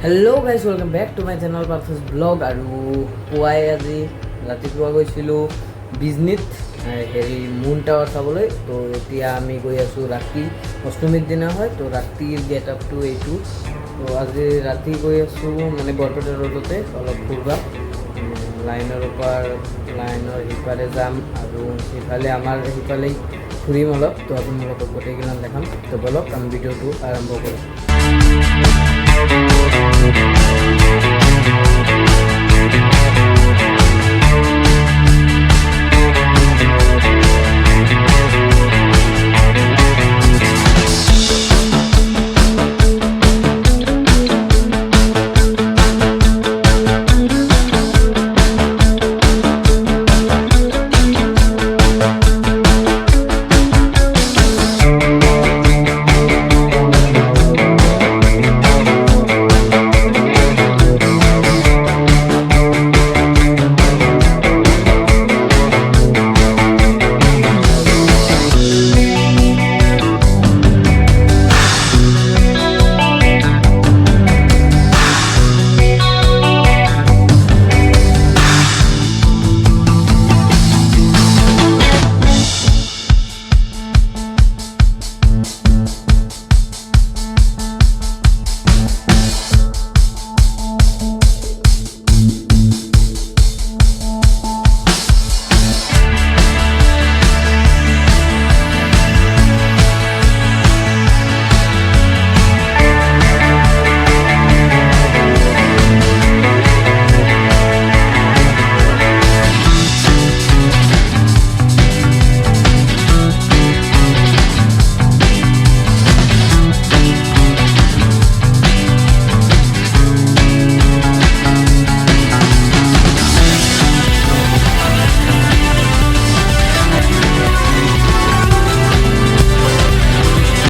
Hello' guys welcome back to my channel পাৰ্থছ ব্লগ। আৰু পুৱাই আজি ৰাতিপুৱা গৈছিলোঁ বিজনীত মুন টাৱাৰ চাবলৈ। তো এতিয়া আমি গৈ আছোঁ ৰাতি, অষ্টমীৰ দিনা হয়, তো ৰাতিৰ গেট আপটো এইটো। তো আজি ৰাতি গৈ আছোঁ মানে বৰপেটা ৰোডতে অলপ ফুৰিবা, লাইনৰ সিপাৰে যাম আৰু সিফালে আমাৰ সিফালেই ফুৰিম অলপ। তো আপোনালোকক গোটেইকেইজন দেখাম। তো বলক আমি ভিডিঅ'টো আৰম্ভ কৰোঁ।